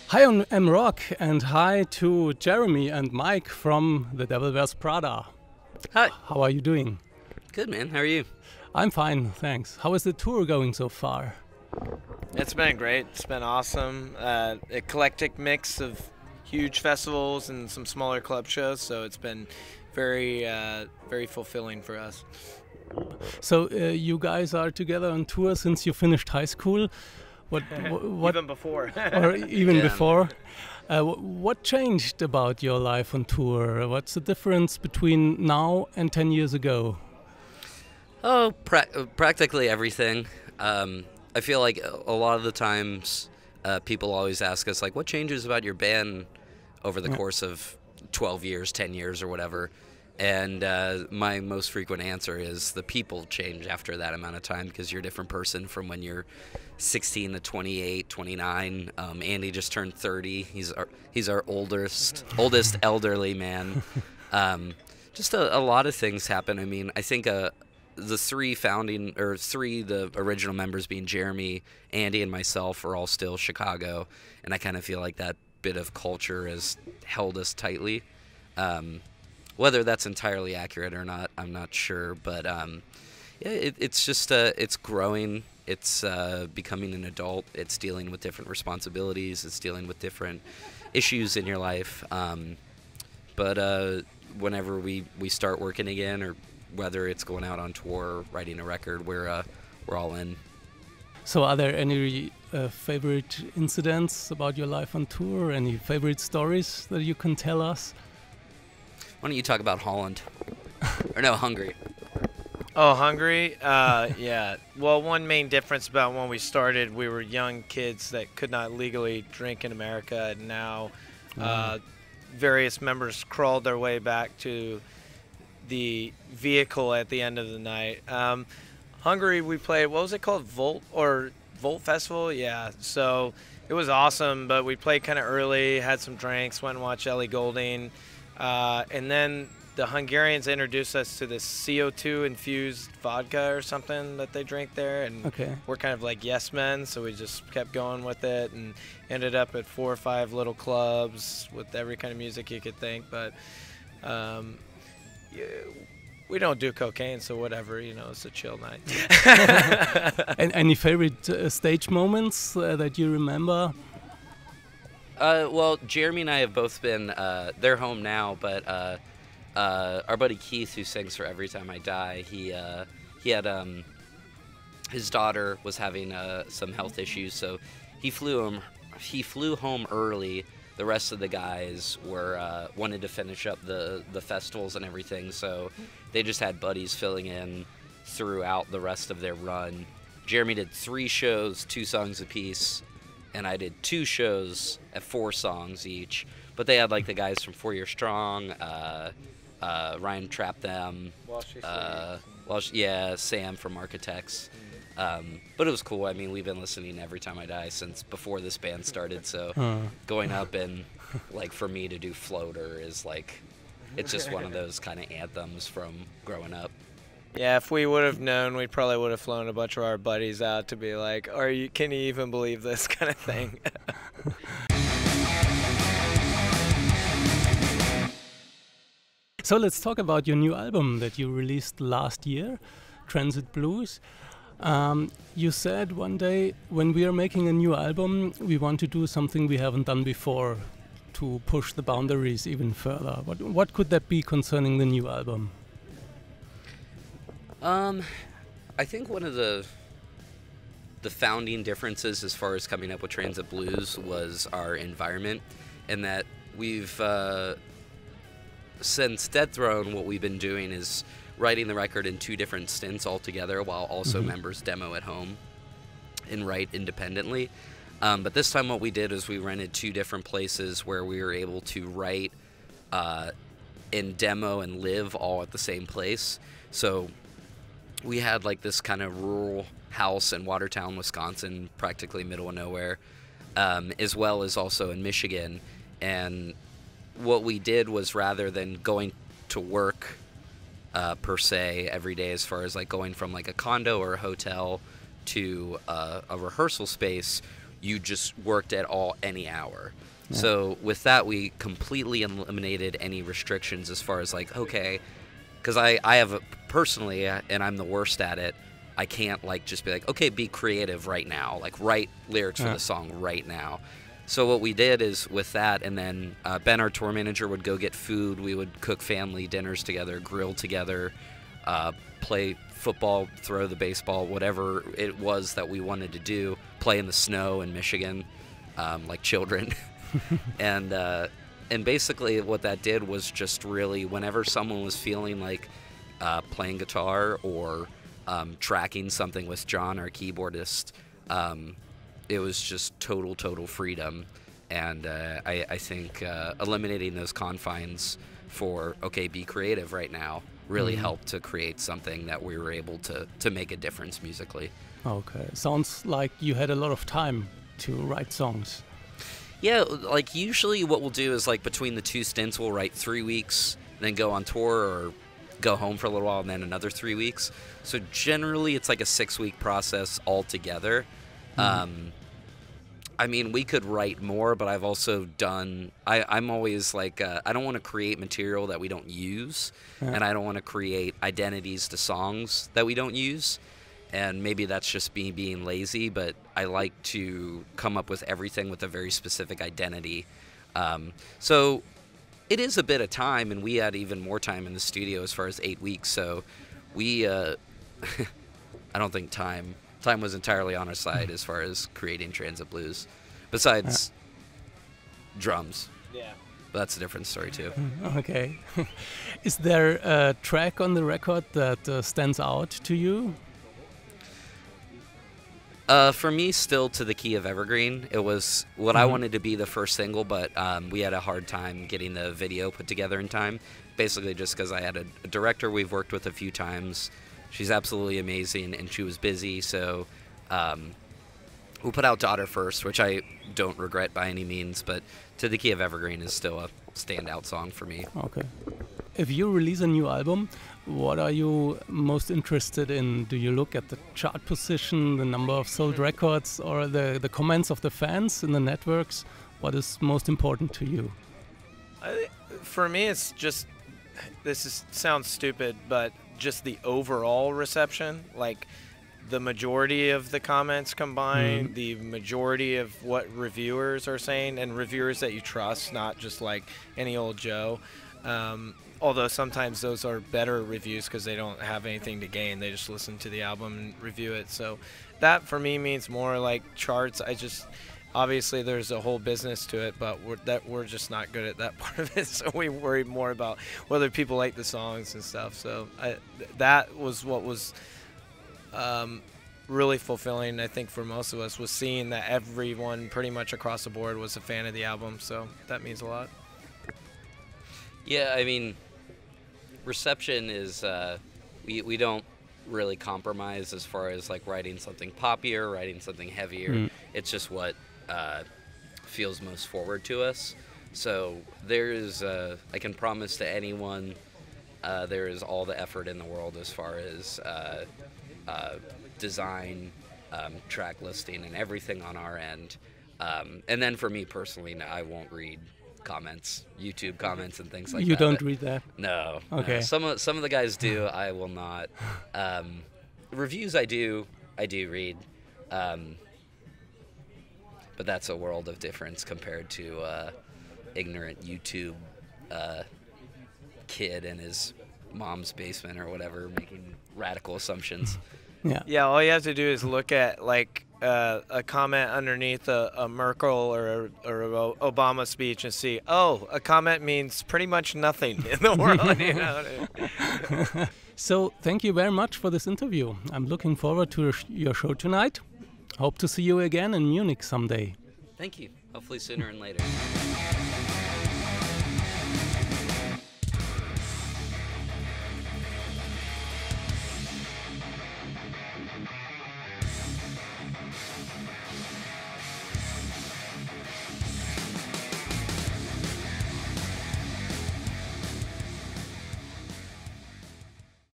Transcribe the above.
Hi, I'm Rock, and hi to Jeremy and Mike from the Devil Wears Prada. Hi. How are you doing? Good, man. How are you? I'm fine, thanks. How is the tour going so far? It's been great. It's been awesome. Eclectic mix of huge festivals and some smaller club shows. So it's been very fulfilling for us. So you guys are together on tour since you finished high school. What Even before. or even Yeah. before? What changed about your life on tour? What's the difference between now and 10 years ago? Oh, practically everything. I feel like a lot of the times people always ask us, like, what changes about your band over the course of 12 years, 10 years, or whatever? And my most frequent answer is the people change after that amount of time because you're a different person from when you're 16 to 28, 29. Andy just turned 30. He's our oldest elderly man. Just a lot of things happen. I mean, I think the original members being Jeremy, Andy, and myself are all still Chicago, and I kind of feel like that bit of culture has held us tightly. Whether that's entirely accurate or not, I'm not sure. But yeah, it's just it's growing. It's becoming an adult. It's dealing with different responsibilities. It's dealing with different issues in your life. But whenever we start working again, or whether it's going out on tour or writing a record, we're all in. So are there any favorite incidents about your life on tour? Any favorite stories that you can tell us? Why don't you talk about Holland? Or no, Hungary. Oh, Hungary? Yeah. Well, one main difference about when we started, we were young kids that could not legally drink in America, and now various members crawled their way back to the vehicle at the end of the night. Hungary, we played, what was it called? Volt Festival? Yeah. So it was awesome, but we played kind of early, had some drinks, went and watched Ellie Goulding. And then the Hungarians introduced us to this CO2 infused vodka or something that they drink there, and we're kind of like yes men, so we just kept going with it and ended up at 4 or 5 little clubs with every kind of music you could think. But we don't do cocaine, so whatever, it's a chill night. And any favorite stage moments that you remember? Well, Jeremy and I have both been, they're home now, but our buddy Keith, who sings for Every Time I Die, he had, his daughter was having some health issues, so he flew home early. The rest of the guys wanted to finish up the festivals and everything, so they just had buddies filling in throughout the rest of their run. Jeremy did 3 shows, 2 songs apiece, and I did 2 shows at 4 songs each. But they had like the guys from 4 Year Strong, Ryan Trapped Them, Sam from Architects. But it was cool. I mean, we've been listening Every Time I Die since before this band started. So going up and like for me to do Floater is like, it's just one of those kind of anthems from growing up. Yeah, if we would have known, we probably would have flown a bunch of our buddies out to be like, can you even believe this kind of thing? So let's talk about your new album that you released last year, Transit Blues. You said one day, when we are making a new album, we want to do something we haven't done before to push the boundaries even further. What could that be concerning the new album? I think one of the founding differences as far as coming up with Transit Blues was our environment, and that we've since Dead Throne, what we've been doing is writing the record in 2 different stints altogether, while also members demo at home and write independently. But this time what we did is we rented 2 different places where we were able to write and demo and live all at the same place. So we had like this kind of rural house in Watertown, Wisconsin, practically middle of nowhere, as well as also in Michigan. And what we did was, rather than going to work per se every day, as far as like going from like a condo or a hotel to a rehearsal space, you just worked at any hour. Yeah. So with that, we completely eliminated any restrictions as far as like, okay, because I have personally, and I'm the worst at it, I can't like just be like, okay, be creative right now, like write lyrics for the song right now. So what we did is with that, and then Ben, our tour manager, would go get food. We would cook family dinners together, grill together, play football, throw the baseball, whatever it was that we wanted to do, play in the snow in Michigan like children. And basically what that did was just really whenever someone was feeling like playing guitar or tracking something with John, our keyboardist, it was just total freedom. And I think eliminating those confines for, okay, be creative right now really helped to create something that we were able to make a difference musically. Okay. Sounds like you had a lot of time to write songs. Yeah, like usually what we'll do is like between the 2 stints we'll write 3 weeks, then go on tour or go home for a little while and then another 3 weeks. So generally it's like a 6-week process altogether. I mean, we could write more, but I've also done, I'm always like, I don't want to create material that we don't use, and I don't want to create identities to songs that we don't use. And maybe that's just me being lazy, but I like to come up with everything with a very specific identity. So it is a bit of time, and we had even more time in the studio as far as 8 weeks. So we, I don't think time was entirely on our side as far as creating Transit Blues, besides drums. Yeah. But that's a different story too. Okay. Is there a track on the record that stands out to you? For me, still To the Key of Evergreen. It was what I wanted to be the first single, but we had a hard time getting the video put together in time. Basically just because I had a director we've worked with a few times. She's absolutely amazing, and she was busy, so we put out Daughter first, which I don't regret by any means, but To the Key of Evergreen is still a standout song for me. Okay. If you release a new album, what are you most interested in? Do you look at the chart position, the number of sold records, or the comments of the fans in the networks? What is most important to you? For me, it's just, sounds stupid, but just the overall reception, like the majority of the comments combined, the majority of what reviewers are saying, and reviewers that you trust, not just like any old Joe. Although sometimes those are better reviews because they don't have anything to gain. They just listen to the album and review it. So that for me means more like charts. Obviously there's a whole business to it, but we're just not good at that part of it. So we worry more about whether people like the songs and stuff. So that was what was really fulfilling, I think, for most of us, was seeing that everyone pretty much across the board was a fan of the album. So that means a lot. Yeah, I mean, reception is, we don't really compromise as far as like writing something poppier, writing something heavier. It's just what feels most forward to us. So there is, I can promise to anyone, there is all the effort in the world as far as design, track listing, and everything on our end. And then for me personally, I won't read comments, YouTube comments and things like that. You don't read that? No. Okay. No. Some of the guys do. I will not. Reviews I do read. But that's a world of difference compared to ignorant YouTube kid in his mom's basement or whatever making radical assumptions. Yeah, all you have to do is look at like a comment underneath a Merkel or a Obama speech and see, oh, a comment means pretty much nothing in the world. You know? So thank you very much for this interview. I'm looking forward to your show tonight. Hope to see you again in Munich someday. Thank you. Hopefully sooner and later.